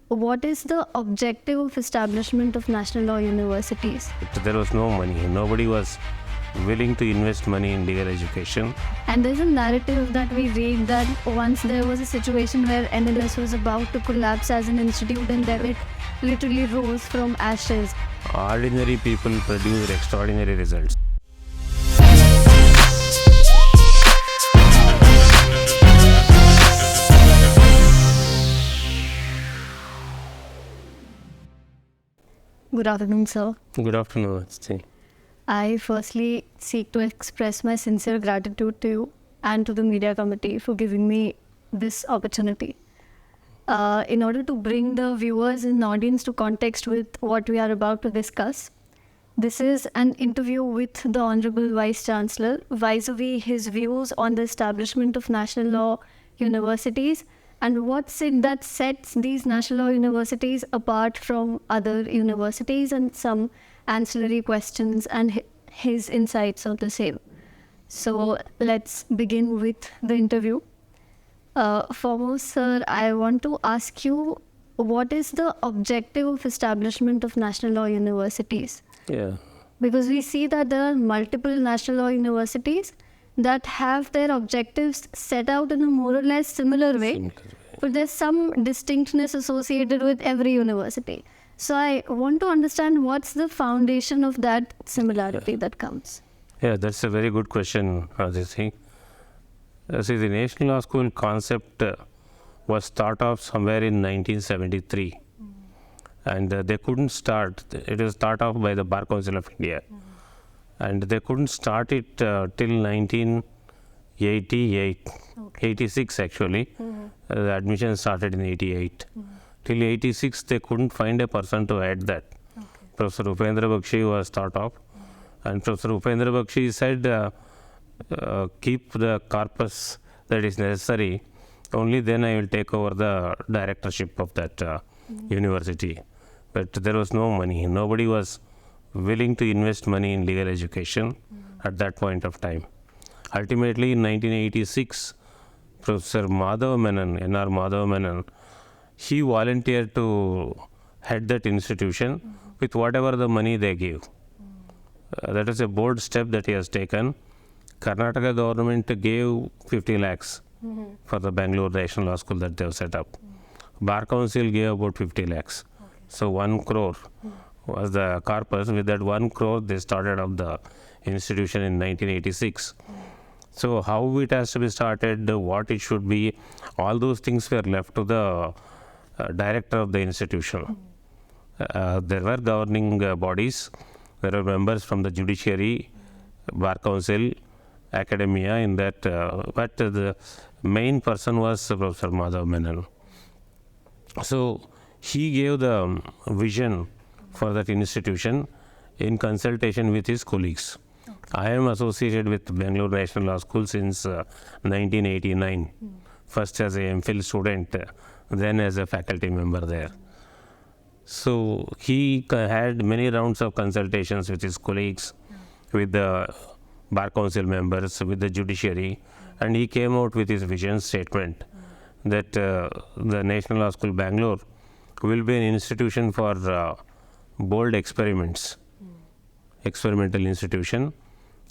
what is the objective of establishment of national law universities? There was no money. Nobody was willing to invest money in legal education. And there's a narrative that we read that once there was a situation where NLUs was about to collapse as an institute, and then it literally rose from ashes. Ordinary people produce extraordinary results. Good afternoon, sir. Good afternoon. I firstly seek to express my sincere gratitude to you and to the media committee for giving me this opportunity. In order to bring the viewers and audience to context with what we are about to discuss, this is an interview with the Honorable Vice Chancellor vis-a-vis his views on the establishment of national law universities and what's it that sets these national law universities apart from other universities, and some ancillary questions and his insights on the same. So let's begin with the interview. Foremost, sir, I want to ask you, what is the objective of establishment of national law universities? Yeah. Because we see that there are multiple national law universities that have their objectives set out in a more or less similar way, but there's some distinctness associated with every university. So I want to understand what's the foundation of that similarity that comes. Yeah, that's a very good question, See, the National Law School concept was thought of somewhere in 1973. And they couldn't start. It was thought of by the Bar Council of India. And they couldn't start it till 1988, 86 actually. The admission started in 88. Till 86, they couldn't find a person to add that. Professor Upendra Bakshi was thought of. And Professor Upendra Bakshi said, keep the corpus that is necessary. Only then I will take over the directorship of that university. But there was no money. Nobody was willing to invest money in legal education at that point of time. Ultimately, in 1986, Professor Madhav Menon, N.R. Madhav Menon, he volunteered to head that institution with whatever the money they gave. That is a bold step that he has taken. Karnataka government gave 50 lakhs for the Bangalore National Law School that they have set up. Bar Council gave about 50 lakhs. So 1 crore was the corpus. With that 1 crore, they started up the institution in 1986. So how it has to be started, what it should be, all those things were left to the director of the institution. There were governing bodies. There were members from the judiciary, Bar Council, academia in that, but the main person was Professor Madhav Menon. So he gave the vision for that institution in consultation with his colleagues. I am associated with Bangalore National Law School since 1989, first as a MPhil student, then as a faculty member there. So he had many rounds of consultations with his colleagues, with the Bar Council members, with the judiciary, and he came out with his vision statement that the National Law School Bangalore will be an institution for bold experiments, experimental institution,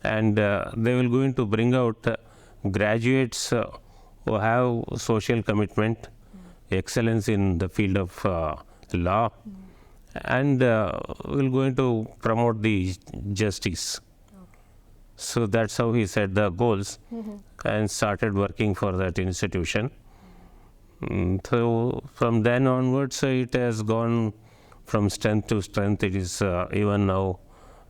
and they will going to bring out graduates who have social commitment, excellence in the field of law, and will going to promote the justice. So that's how he set the goals and started working for that institution. So from then onwards, it has gone from strength to strength. It is even now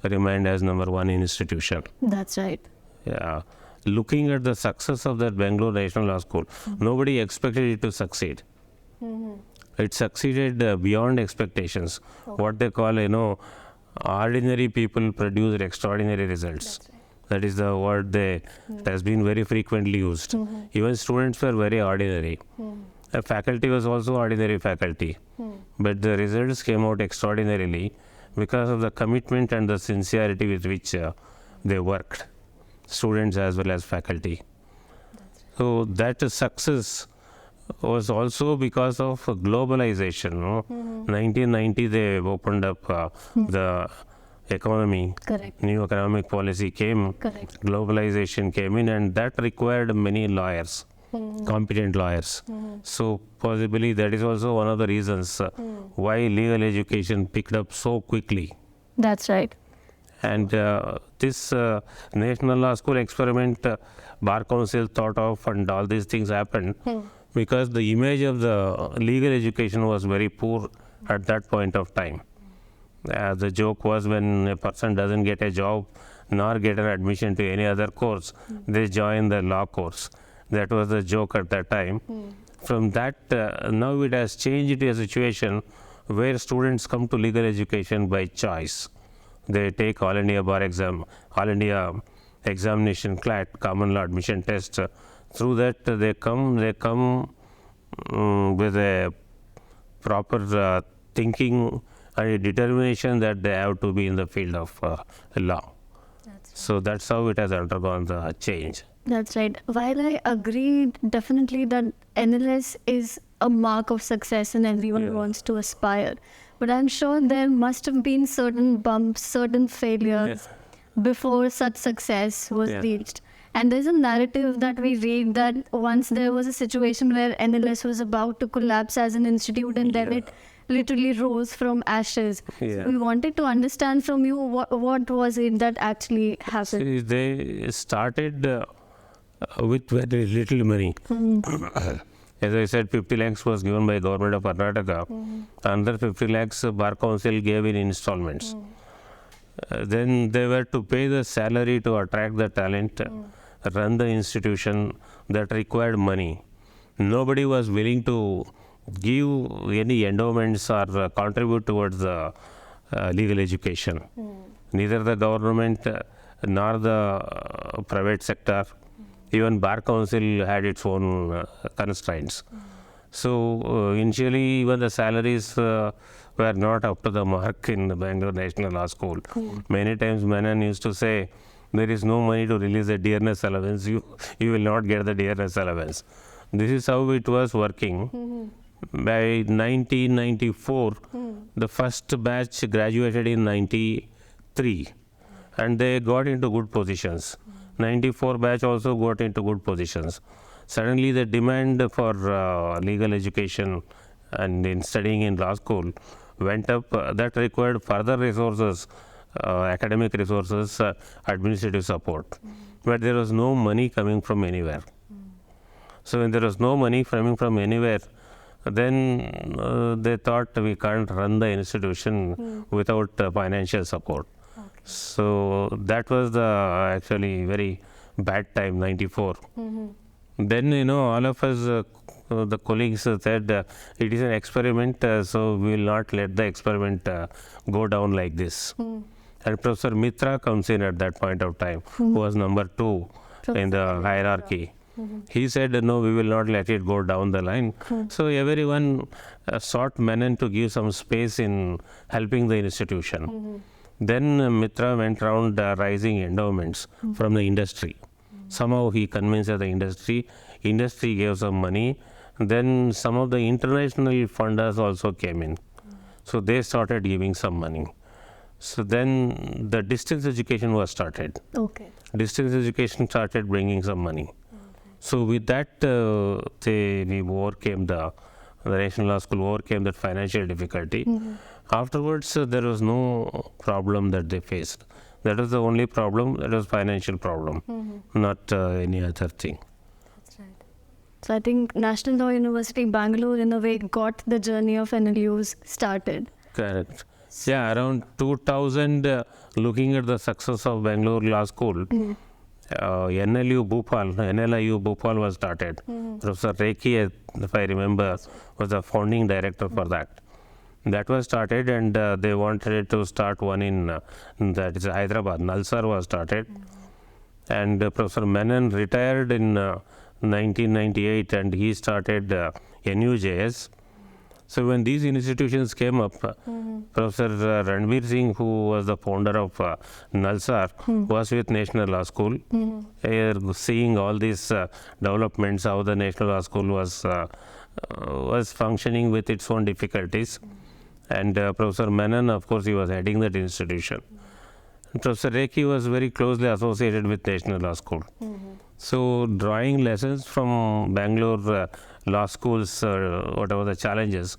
remained as number 1 institution. That's right. Yeah. Looking at the success of that Bangalore National Law School, nobody expected it to succeed. It succeeded beyond expectations. What they call, ordinary people produce extraordinary results. That is the word that has been very frequently used. Even students were very ordinary. Faculty was also ordinary faculty. But the results came out extraordinarily because of the commitment and the sincerity with which they worked, students as well as faculty. So that success was also because of globalization. 1990 they opened up the economy. Correct. New economic policy came. Correct. Globalization came in, and that required many lawyers, competent lawyers. So possibly that is also one of the reasons why legal education picked up so quickly. That's right. And this National Law School experiment, Bar Council thought of, and all these things happened because the image of the legal education was very poor at that point of time. The joke was, when a person doesn't get a job nor get an admission to any other course, they join the law course. That was the joke at that time. From that, now it has changed to a situation where students come to legal education by choice. They take All India Bar Exam, All India Examination, clat, Common Law Admission Test. Through that, they come with a proper thinking and a determination that they have to be in the field of law. So that's how it has undergone the change. That's right. While I agree definitely that NLS is a mark of success and everyone wants to aspire, but I'm sure there must have been certain bumps, certain failures before such success was reached. And there's a narrative that we read that once there was a situation where NLS was about to collapse as an institute, and then it literally rose from ashes. So we wanted to understand from you what was it that actually happened. See, they started with very little money. As I said, 50 lakhs was given by government of Karnataka. Another 50 lakhs Bar Council gave in installments. Then they were to pay the salary to attract the talent, run the institution. That required money. Nobody was willing to give any endowments or contribute towards the legal education. Neither the government nor the private sector. Even Bar Council had its own constraints. So initially even the salaries were not up to the mark in the Bangalore National Law School. Many times Menon used to say, there is no money to release the dearness allowance, you will not get the dearness allowance. This is how it was working. By 1994, the first batch graduated in 93 and they got into good positions. 94 batch also got into good positions. Suddenly the demand for legal education and in studying in law school went up. That required further resources, academic resources, administrative support. But there was no money coming from anywhere. So when there was no money coming from anywhere, then they thought we can't run the institution without financial support. So that was the actually very bad time, 94. Then, all of us, the colleagues said, it is an experiment, so we will not let the experiment go down like this. And Professor Mitra comes in at that point of time, who was number 2 in the hierarchy. He said, no, we will not let it go down the line. So everyone sought Menon to give some space in helping the institution. Then Mitra went around raising endowments from the industry. Somehow he convinced the industry gave some money. Then some of the international funders also came in. So they started giving some money. So then the distance education was started. Distance education started bringing some money. So with that, we overcame the National Law School overcame that financial difficulty. Afterwards, there was no problem that they faced. That was the only problem, that was financial problem, not any other thing. That's right. So I think National Law University, Bangalore, in a way, got the journey of NLUs started. Correct. Yeah, around 2000, looking at the success of Bangalore Law School, NLU Bhopal was started. Professor Rekhi, if I remember, was the founding director for that. That was started, and they wanted to start one in that is Hyderabad. Nalsar was started, and Professor Menon retired in 1998, and he started NUJS. So when these institutions came up, Professor Ranveer Singh, who was the founder of Nalsar, was with National Law School. Seeing all these developments, how the National Law School was was functioning with its own difficulties. And Professor Menon, of course, he was heading that institution. Professor Rekhi was very closely associated with National Law School. So drawing lessons from Bangalore law schools, whatever the challenges,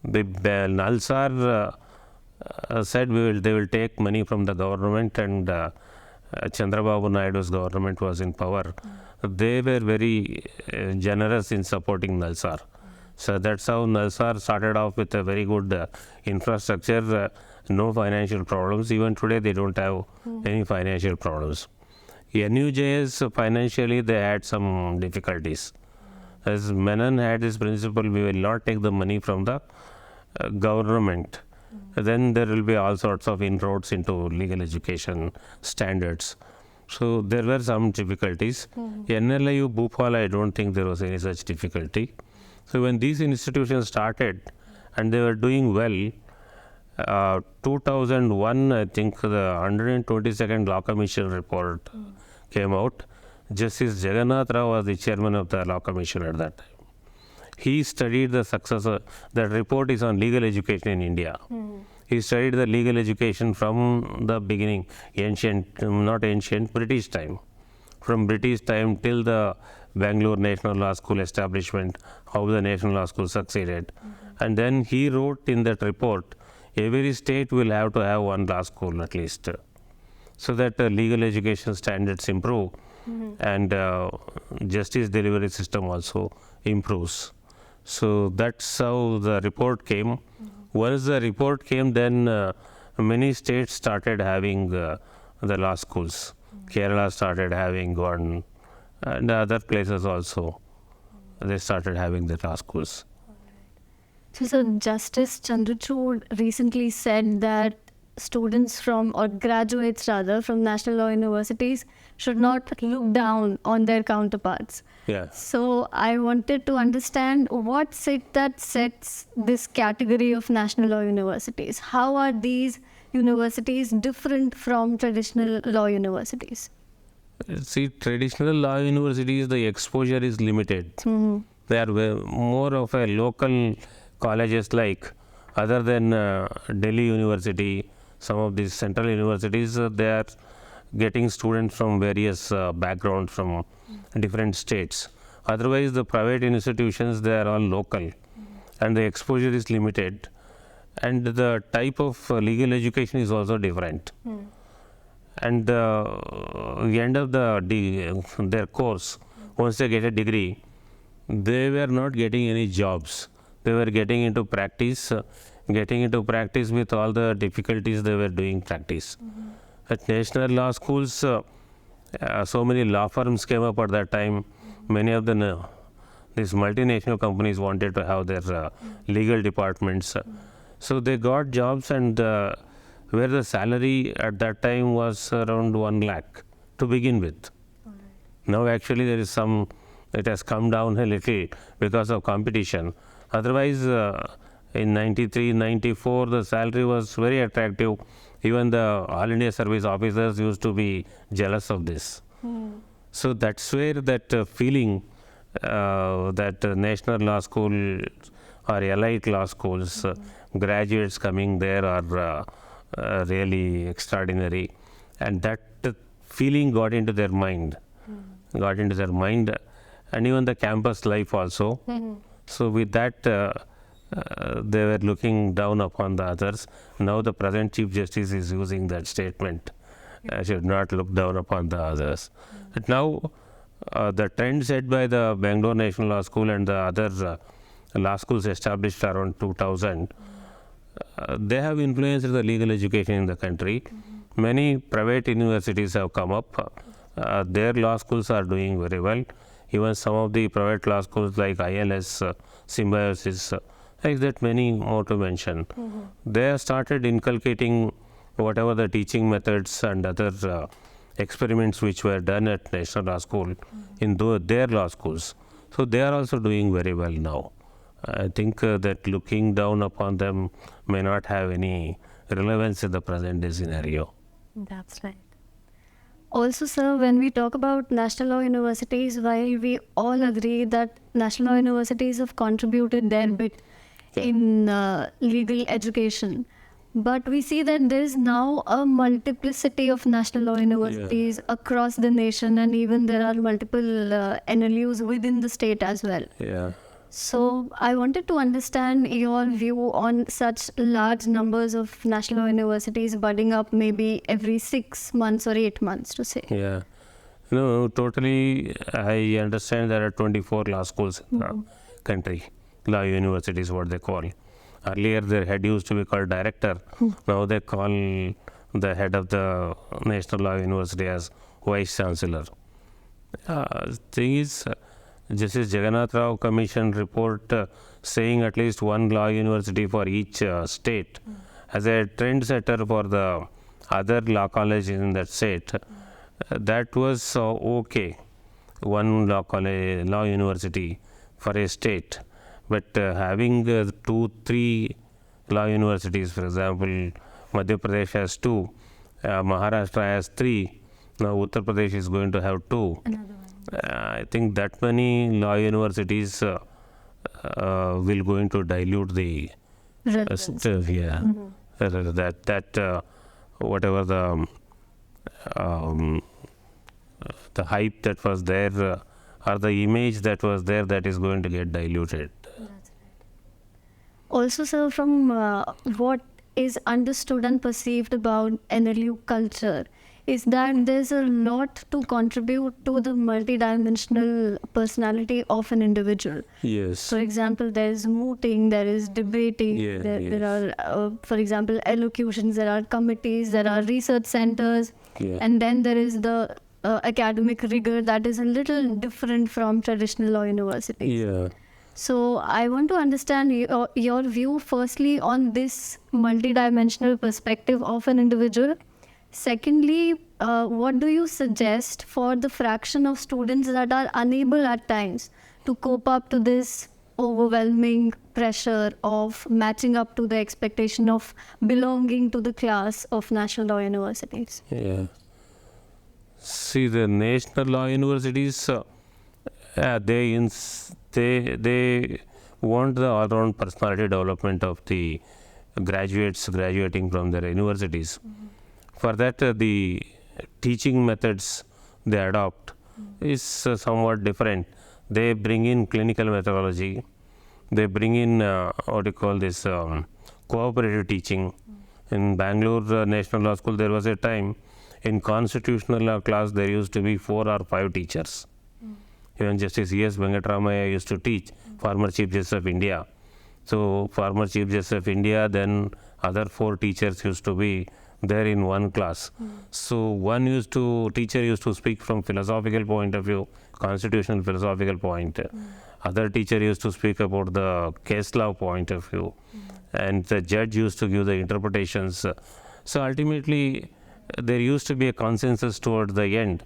the NLUs are said they will take money from the government, and Chandrababu Naidu's government was in power. They were very generous in supporting NLUs. So that's how NLUs started off with a very good infrastructure, no financial problems. Even today they don't have any financial problems. NUJs, financially they had some difficulties. As Menon had this principle, we will not take the money from the government. Then there will be all sorts of inroads into legal education standards. So there were some difficulties. NLU, Bhopal, I don't think there was any such difficulty. So when these institutions started and they were doing well, 2001, I think the 122nd Law Commission report came out. Justice Jagannath Rao was the chairman of the Law Commission at that time. He studied the success of, that report is on legal education in India. He studied the legal education from the beginning, British time. From British time till the Bangalore National Law School establishment, how the National Law School succeeded. And then he wrote in that report, every state will have to have one law school at least, so that legal education standards improve and justice delivery system also improves. So that's how the report came. Once the report came, then many states started having the law schools. Kerala started having one, and other places also they started having the law schools. So Justice Chandrachud recently said that students from, or graduates rather, from national law universities should not look down on their counterparts. Yeah. So I wanted to understand what's it that sets this category of national law universities? How are these universities different from traditional law universities? See, traditional law universities, the exposure is limited. They are more of a local colleges, like other than Delhi University, some of these central universities, they are getting students from various backgrounds from different states. Otherwise, the private institutions, they are all local, and the exposure is limited, and the type of legal education is also different. And the end of their course, once they get a degree, they were not getting any jobs. They were getting into practice with all the difficulties they were doing practice. At national law schools, so many law firms came up at that time. Many of these multinational companies wanted to have their legal departments. So they got jobs, and where the salary at that time was around 1 lakh to begin with. Now actually there is it has come down a little because of competition. Otherwise, in 93, 94, the salary was very attractive. Even the All India service officers used to be jealous of this. So that's where that feeling that national law school or elite law schools, graduates coming there are really extraordinary. And that feeling got into their mind, and even the campus life also. So with that, they were looking down upon the others. Now the present Chief Justice is using that statement, should not look down upon the others. But now the trend set by the Bangalore National Law School and the other law schools established around 2000, they have influenced the legal education in the country. Many private universities have come up. Their law schools are doing very well. Even some of the private law schools like ILS, Symbiosis, like that, many more to mention. They have started inculcating whatever the teaching methods and other experiments which were done at National Law School in their law schools. So they are also doing very well now. I think that looking down upon them may not have any relevance in the present day scenario. That's right. Also, sir, when we talk about national law universities, while we all agree that national law universities have contributed their bit in legal education, but we see that there is now a multiplicity of national law universities across the nation, and even there are multiple NLUs within the state as well. Yeah. So I wanted to understand your view on such large numbers of national universities budding up maybe every 6 months or 8 months to say. Yeah. No, totally. I understand there are 24 law schools in the country. Law universities, what they call. Earlier, their head used to be called director. Now they call the head of the National Law University as Vice Chancellor. Thing is, Justice Jagannath Rao Commission report saying at least one law university for each state as a trend setter for the other law colleges in that state. That was okay, one law college, law university for a state. But having 2-3 law universities, for example, Madhya Pradesh has 2, Maharashtra has 3, now Uttar Pradesh is going to have 2. I think that many law universities will going to dilute the whatever the hype that was there or the image that was there, that is going to get diluted. Also, sir, from what is understood and perceived about NLU culture is that there's a lot to contribute to the multidimensional personality of an individual. Yes. For example, there is mooting, there is debating, there are, for example, elocutions, there are committees, there are research centers, and then there is the academic rigor that is a little different from traditional law universities. Yeah. So I want to understand your view firstly on this multidimensional perspective of an individual. Secondly, what do you suggest for the fraction of students that are unable at times to cope up to this overwhelming pressure of matching up to the expectation of belonging to the class of national law universities? Yeah. See, the national law universities, they want the all-round personality development of the graduates graduating from their universities. For that, the teaching methods they adopt is somewhat different. They bring in clinical methodology. They bring in what you call this cooperative teaching. In Bangalore National Law School, there was a time in constitutional law class there used to be 4 or 5 teachers. Even Justice E.S. Venkatramayya used to teach, former Chief Justice of India. So, former Chief Justice of India, then other 4 teachers used to be there in one class. So teacher used to speak from philosophical point of view, constitutional philosophical point. Other teacher used to speak about the case law point of view, and the judge used to give the interpretations. So ultimately there used to be a consensus toward the end.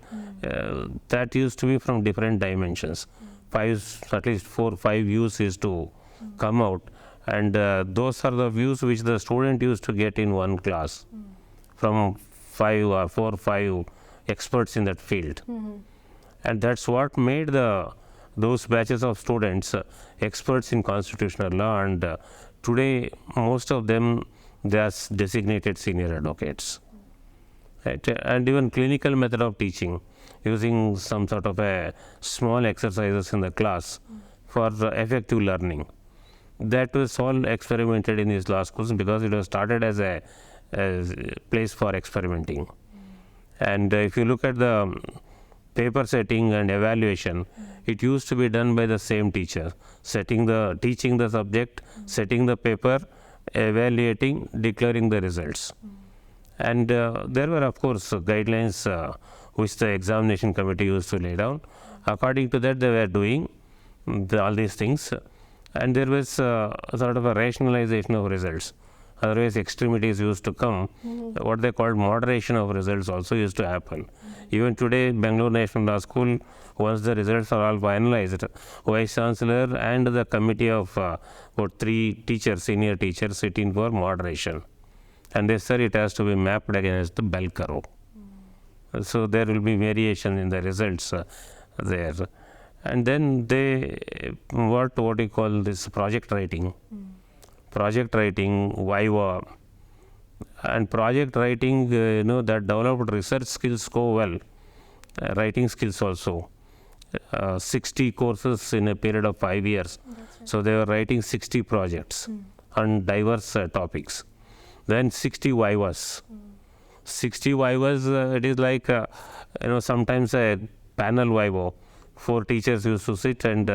That used to be from different dimensions. At least 4 or 5 views is to come out, and those are the views which the student used to get in one class from 4 or 5 experts in that field. And that's what made those batches of students experts in constitutional law, and today most of them, they are designated senior advocates. Right? And even clinical method of teaching, using some sort of a small exercises in the class for effective learning. That was all experimented in these law schools because it was started as a place for experimenting. And if you look at the paper setting and evaluation, it used to be done by the same teacher, teaching the subject, setting the paper, evaluating, declaring the results. And there were of course guidelines which the examination committee used to lay down. According to that, they were doing all these things, and there was sort of a rationalization of results. Otherwise extremities used to come. What they called moderation of results also used to happen. Even today, Bangalore National Law School, once the results are all finalized, Vice Chancellor and the committee of about 3 teachers, senior teachers, sit in for moderation. And they said it has to be mapped against the bell curve. So there will be variation in the results there. And then they, what you call this project writing, Viva. And project writing, that developed research skills go well, writing skills also. 60 courses in a period of 5 years. Right. So they were writing 60 projects on diverse topics. Then 60 Vivas. 60 Vivas, it is like, sometimes a panel Viva. 4 teachers used to sit and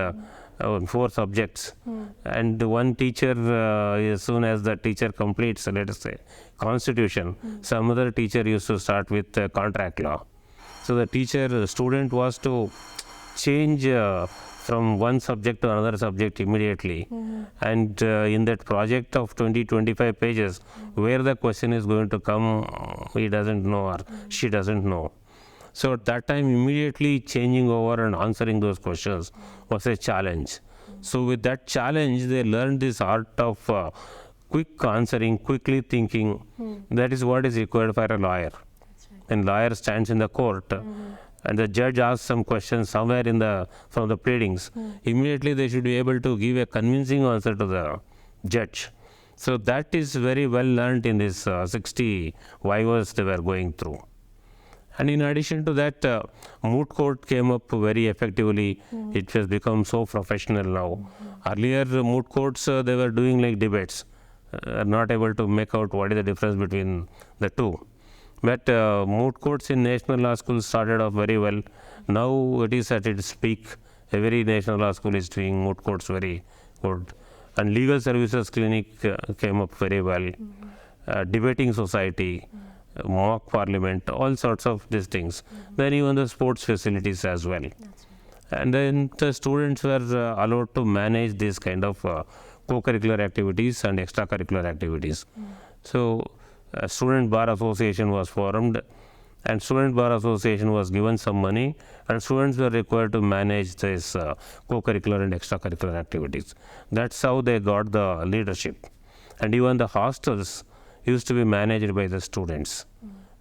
4 subjects. And one teacher, as soon as the teacher completes, let us say, constitution, some other teacher used to start with contract law. So the student was to change from one subject to another subject immediately. And in that project of 20-25 pages, where the question is going to come, he doesn't know or she doesn't know. So at that time, immediately changing over and answering those questions was a challenge. So with that challenge, they learned this art of quick answering, quickly thinking. That is what is required for a lawyer. And lawyer stands in the court and the judge asks some questions somewhere from the pleadings. Immediately they should be able to give a convincing answer to the judge. So that is very well learned in this 60 Vivas they were going through. And in addition to that, moot court came up very effectively. It has become so professional now. Earlier, moot courts, they were doing like debates, not able to make out what is the difference between the two. But moot courts in national law schools started off very well. Now it is at its peak. Every national law school is doing moot courts very good. And legal services clinic came up very well. Debating society, mock parliament, all sorts of these things. Then even the sports facilities as well. And then the students were allowed to manage this kind of co-curricular activities and extracurricular activities. So Student Bar Association was formed, and Student Bar Association was given some money, and students were required to manage this co-curricular and extracurricular activities. That's how they got the leadership. And even the hostels used to be managed by the students.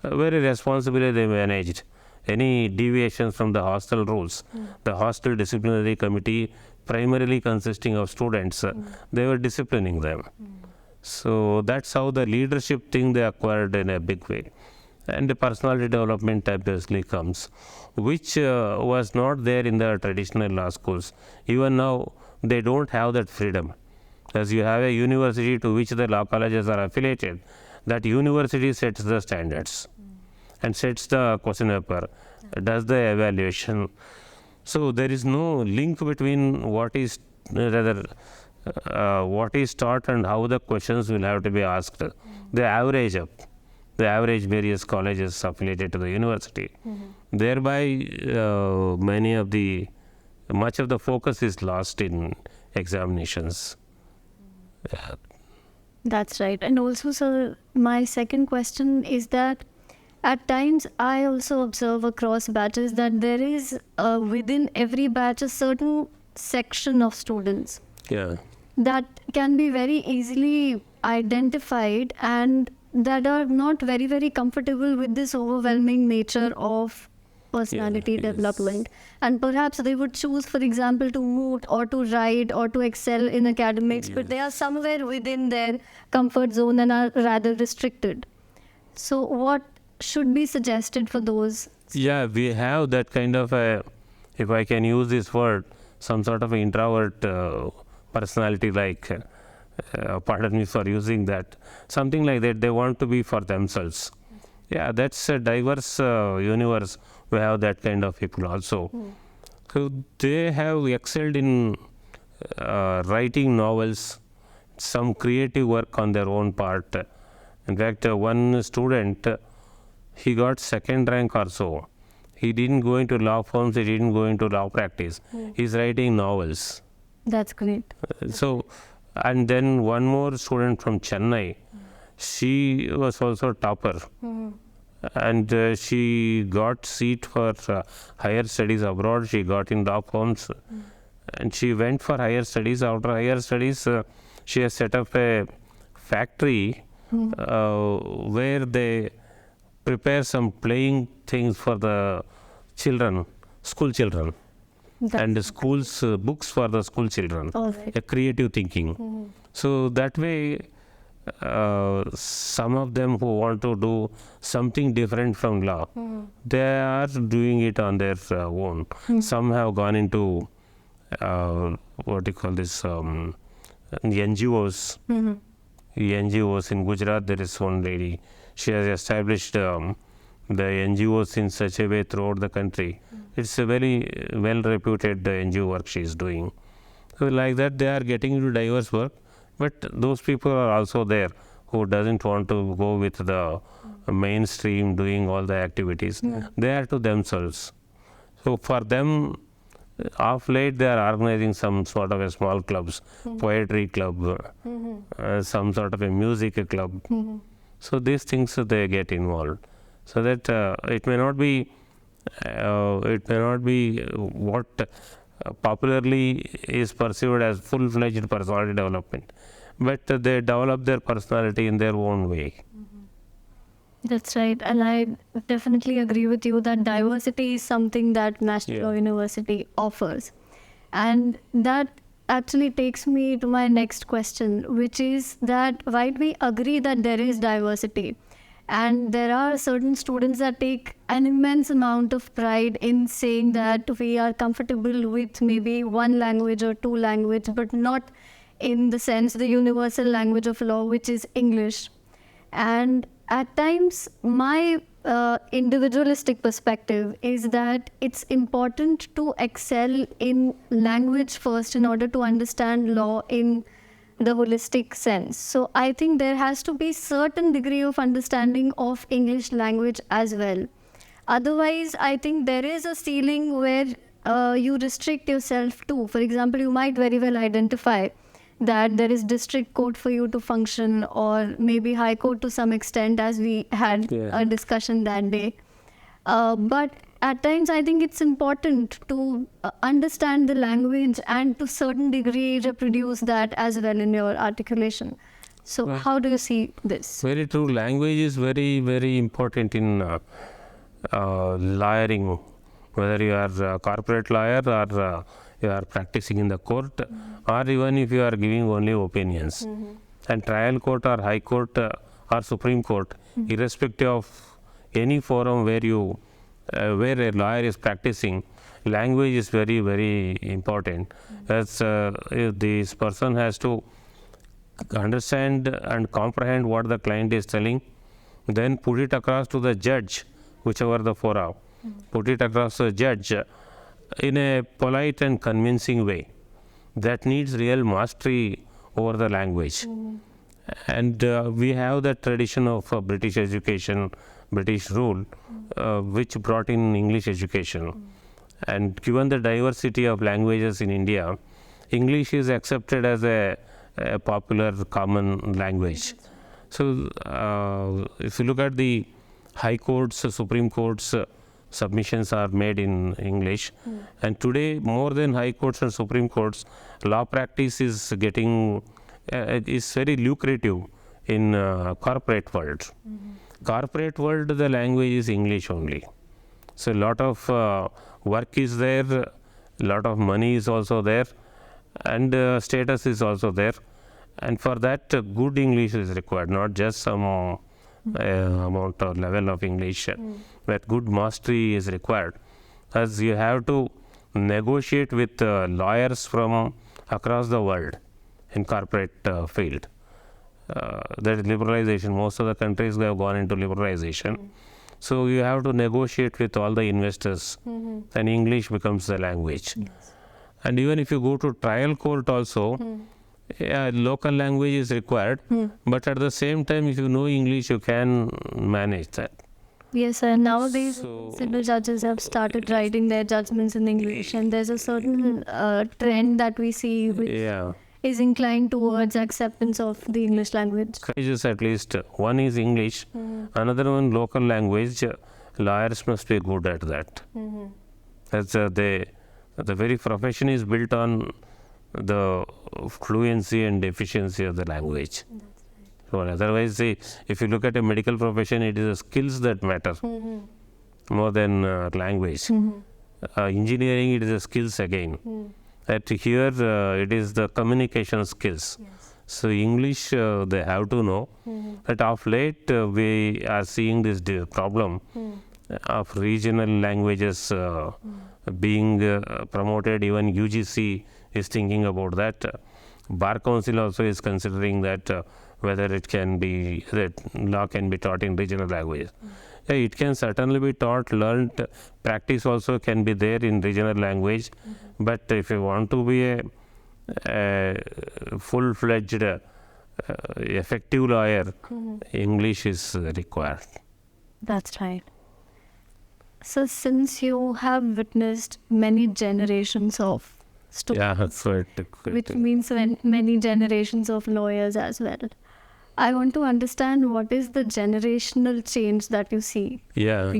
Very responsibly they managed. Any deviations from the hostel rules, the hostel disciplinary committee, primarily consisting of students, they were disciplining them. So that's how the leadership thing they acquired in a big way. And the personality development obviously comes, which was not there in the traditional law schools. Even now, they don't have that freedom. As you have a university to which the law colleges are affiliated, that university sets the standards and sets the question paper, does the evaluation. So there is no link between what is taught and how the questions will have to be asked. They average up. They average various colleges affiliated to the university. Thereby, much of the focus is lost in examinations. That's right. And also, sir, my second question is that at times I also observe across batches that there is within every batch a certain section of students that can be very easily identified and that are not very, very comfortable with this overwhelming nature of personality development. And perhaps they would choose, for example, to moot or to write or to excel in academics, but they are somewhere within their comfort zone and are rather restricted. So what should be suggested for those? Yeah, we have that kind of if I can use this word, some sort of introvert personality, like, pardon me for using that, something like that. They want to be for themselves. Yeah, that's a diverse universe. We have that kind of people also. So they have excelled in writing novels, some creative work on their own part. In fact, one student, he got second rank or so. He didn't go into law firms, he didn't go into law practice. He's writing novels. That's great. And then one more student from Chennai, she was also topper. And she got seat for higher studies abroad. She got in law firms, and she went for higher studies. After higher studies, she has set up a factory where they prepare some playing things for the children, school children, and the schools books for the school children, a creative thinking. So that way, some of them who want to do something different from law, they are doing it on their own. Some have gone into what do you call this, NGOs. NGOs in Gujarat, there is one lady. She has established the NGOs in such a way throughout the country. It's a very well reputed NGO work she is doing. So like that, they are getting into diverse work. But those people are also there who doesn't want to go with the mainstream doing all the activities. They are to themselves. So for them, of late they are organizing some sort of a small clubs, poetry club, some sort of a music club. So these things they get involved. So that it may not be what popularly is perceived as full-fledged personality development, but they develop their personality in their own way. That's right, and I definitely agree with you that diversity is something that National Law University offers. And that actually takes me to my next question, which is that while we agree that there is diversity, and there are certain students that take an immense amount of pride in saying that we are comfortable with maybe one language or two language, but not in the sense the universal language of law, which is English. And at times, my individualistic perspective is that it's important to excel in language first in order to understand law in the holistic sense. So I think there has to be certain degree of understanding of English language as well. Otherwise, I think there is a ceiling where you restrict yourself to. For example, you might very well identify that there is district court for you to function, or maybe high court to some extent, as we had a discussion that day. But at times I think it's important to understand the language and to certain degree reproduce that as well in your articulation. So how do you see this? Very true. Language is very, very important in lawyering, whether you are a corporate lawyer or you are practicing in the court, or even if you are giving only opinions. And trial court or high court or Supreme Court, irrespective of any forum where you where a lawyer is practicing, language is very, very important. As this person has to understand and comprehend what the client is telling, then put it across to the judge, whichever the forum, put it across to the judge in a polite and convincing way. That needs real mastery over the language. And we have that tradition of British education, British rule, which brought in English education. And given the diversity of languages in India, English is accepted as a popular common language. So if you look at the high courts, Supreme Courts, submissions are made in English. And today, more than high courts and Supreme Courts, law practice is getting is very lucrative in corporate world. Corporate world, the language is English only. So a lot of work is there, a lot of money is also there, and status is also there. And for that, good English is required, not just some amount or level of English, but good mastery is required, as you have to negotiate with lawyers from across the world in corporate field. That is liberalization. Most of the countries have gone into liberalization. So you have to negotiate with all the investors, and English becomes the language. And even if you go to trial court also, local language is required, but at the same time, if you know English, you can manage that. Yes, and nowadays civil judges have started writing their judgments in English, and there's a certain trend that we see which is inclined towards acceptance of the English language. Languages, at least one is English, another one local language. Lawyers must be good at that. As the very profession is built on the fluency and efficiency of the language. Well, otherwise, see, if you look at a medical profession, it is the skills that matter more than language. Engineering, it is the skills again. That here, it is the communication skills. So English, they have to know. But of late, we are seeing this problem of regional languages being promoted. Even UGC is thinking about that. Bar Council also is considering that whether it can be, that law can be taught in regional languages. Yeah, it can certainly be taught, learned, practice also can be there in regional language. But if you want to be a full-fledged, effective lawyer, English is required. That's right. So since you have witnessed many generations of students, which means many generations of lawyers as well, I want to understand what is the generational change that you see here.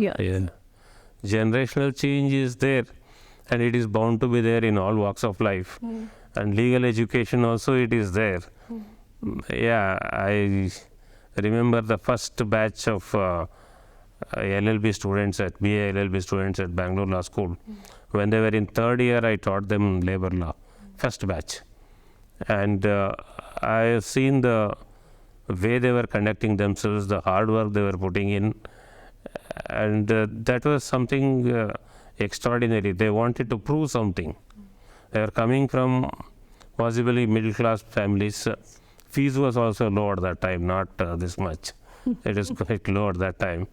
Generational change is there, and it is bound to be there in all walks of life. And legal education also, it is there. I remember the first batch of LLB students at BA LLB students at Bangalore Law School. When they were in third year, I taught them labor law, first batch. And I have seen the way they were conducting themselves, the hard work they were putting in. And that was something extraordinary. They wanted to prove something. They were coming from possibly middle class families. Fees was also low at that time, not this much. It is quite low at that time.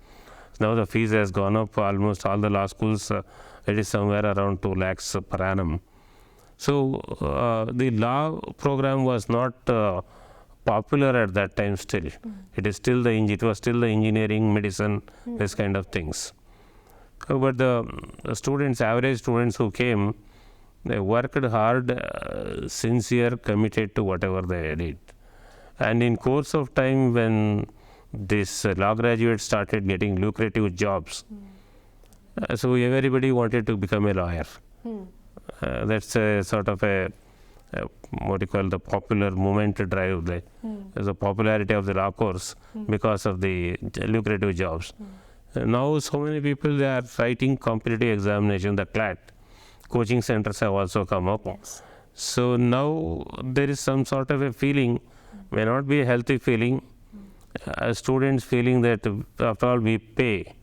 Now the fees has gone up. Almost all the law schools, it is somewhere around 2 lakhs per annum. So the law program was not popular at that time still. It is still it was still the engineering, medicine, this kind of things. But the students, average students who came, they worked hard, sincere, committed to whatever they did. And in course of time, when this law graduates started getting lucrative jobs, so everybody wanted to become a lawyer. That's a sort of a what you call the popular movement drive. There's a popularity of the law course because of the lucrative jobs. Now so many people, they are writing competitive examination, the clat. Coaching centers have also come up. So now there is some sort of a feeling, may not be a healthy feeling, students feeling that after all we pay,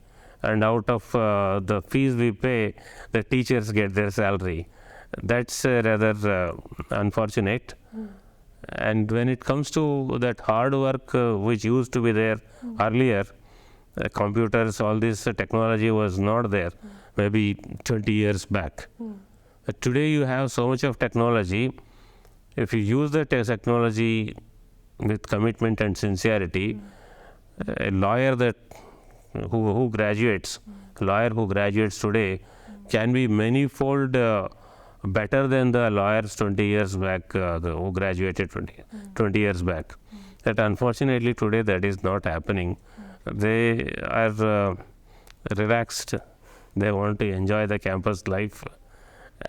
and out of the fees we pay, the teachers get their salary. That's rather unfortunate. And when it comes to that hard work which used to be there earlier, computers, all this technology was not there maybe 20 years back. Today you have so much of technology. If you use the technology with commitment and sincerity, a lawyer who graduates, lawyer who graduates today can be manifold better than the lawyers 20 years back who graduated 20 years back. That unfortunately today that is not happening. They are relaxed. They want to enjoy the campus life.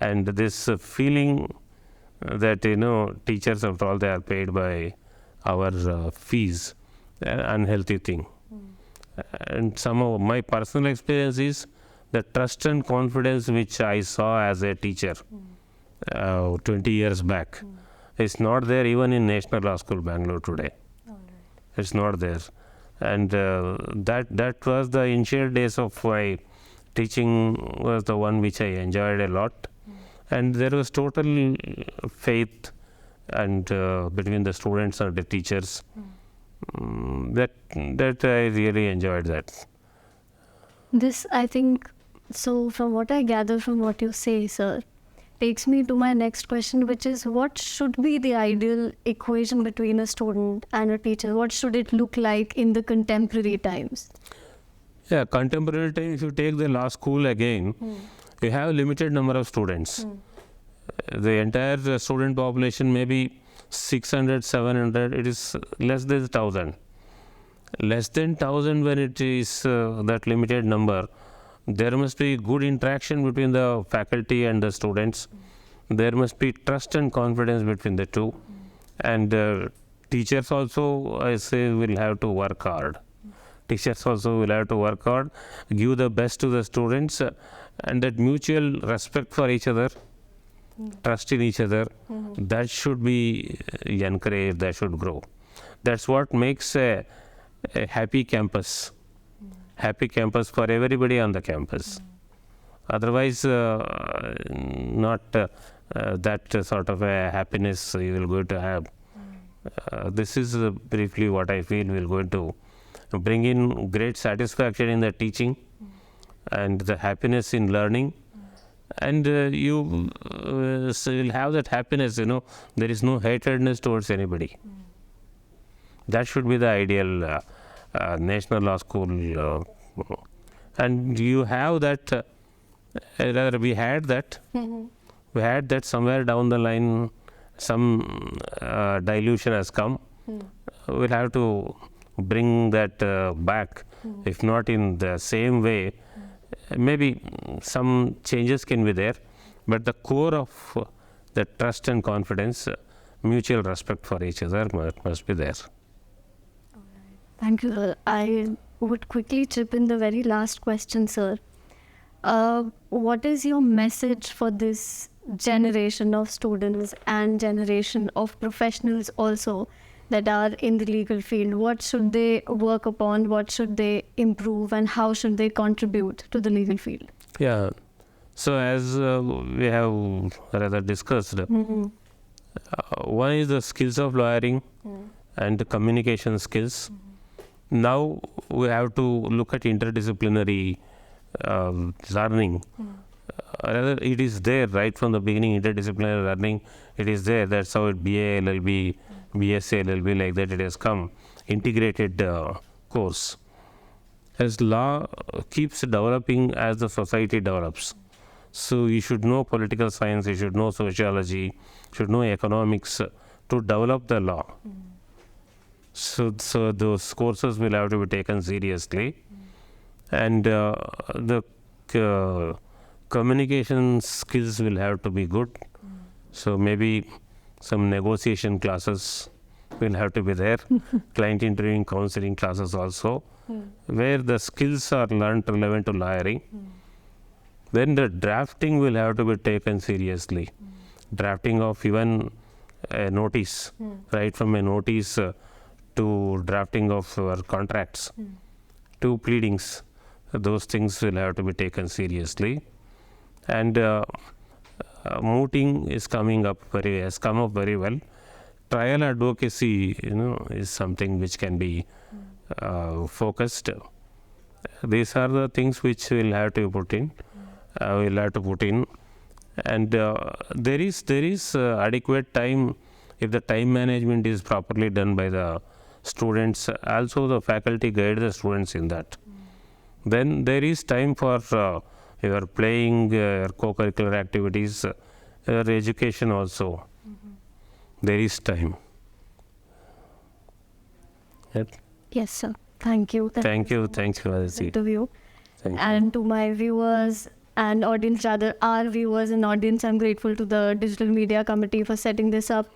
And this feeling that, teachers after all, they are paid by our fees, an unhealthy thing. And some of my personal experience is the trust and confidence which I saw as a teacher 20 years back is not there even in National Law School, Bangalore today. It's not there. And that was the initial days of my teaching, was the one which I enjoyed a lot. And there was total faith and between the students and the teachers. That I really enjoyed that. This, I think, so from what I gather from what you say, sir, takes me to my next question, which is what should be the ideal equation between a student and a teacher? What should it look like in the contemporary times? Yeah, contemporary time, if you take the law school again, you have a limited number of students. The entire student population may be 600, 700, it is less than 1,000. Less than 1,000 when it is that limited number, there must be good interaction between the faculty and the students. There must be trust and confidence between the two. And Teachers also, I say, will have to work hard. Teachers also will have to work hard, give the best to the students, and that mutual respect for each other, trust in each other, that should be encouraged, that should grow. That's what makes a happy campus. Happy campus for everybody on the campus. Otherwise, not that sort of a happiness you will going to have. This is briefly what I feel will going to bring in great satisfaction in the teaching and the happiness in learning. And you will have that happiness, there is no hatredness towards anybody. That should be the ideal national law school. And you have that, rather we had that. We had that somewhere down the line, some dilution has come. We'll have to bring that back, if not in the same way. Maybe some changes can be there, but the core of the trust and confidence, mutual respect for each other must be there. Thank you, sir. I would quickly chip in the very last question, sir. What is your message for this generation of students and generation of professionals also that are in the legal field? What should they work upon? What should they improve? And how should they contribute to the legal field? Yeah. So as we have rather discussed, one is the skills of lawyering and the communication skills. Now we have to look at interdisciplinary learning. Rather, it is there right from the beginning. Interdisciplinary learning, it is there. That's how it BA, LLB, BSc, LLB, like that it has come. Integrated course. As law keeps developing as the society develops. So you should know political science, you should know sociology, you should know economics to develop the law. So those courses will have to be taken seriously. And the communication skills will have to be good. So maybe some negotiation classes will have to be there. Client interviewing, counseling classes also, where the skills are learned relevant to lawyering. Then the drafting will have to be taken seriously. Drafting of even a notice, right from a notice to drafting of contracts, to pleadings. Those things will have to be taken seriously. And mooting has come up very well. Trial advocacy, is something which can be focused. These are the things which we'll have to put in. And there is adequate time if the time management is properly done by the students. Also, the faculty guide the students in that. Then there is time for your playing, your co-curricular activities, your education also. There is time. Yep. Yes, sir. Thank you. Thank you, Aditi. Interview. And to my viewers and audience, rather our viewers and audience, I'm grateful to the Digital Media Committee for setting this up.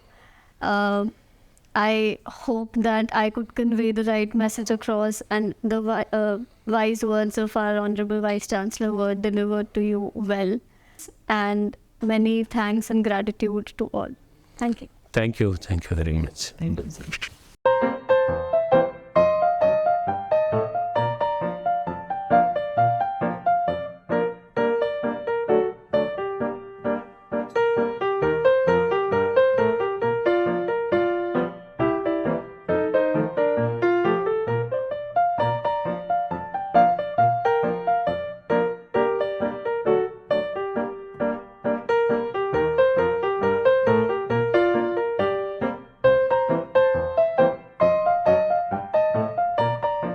I hope that I could convey the right message across, and the wise words of our Honorable Vice Chancellor were delivered to you well. And many thanks and gratitude to all. Thank you. Thank you very much. Thank you.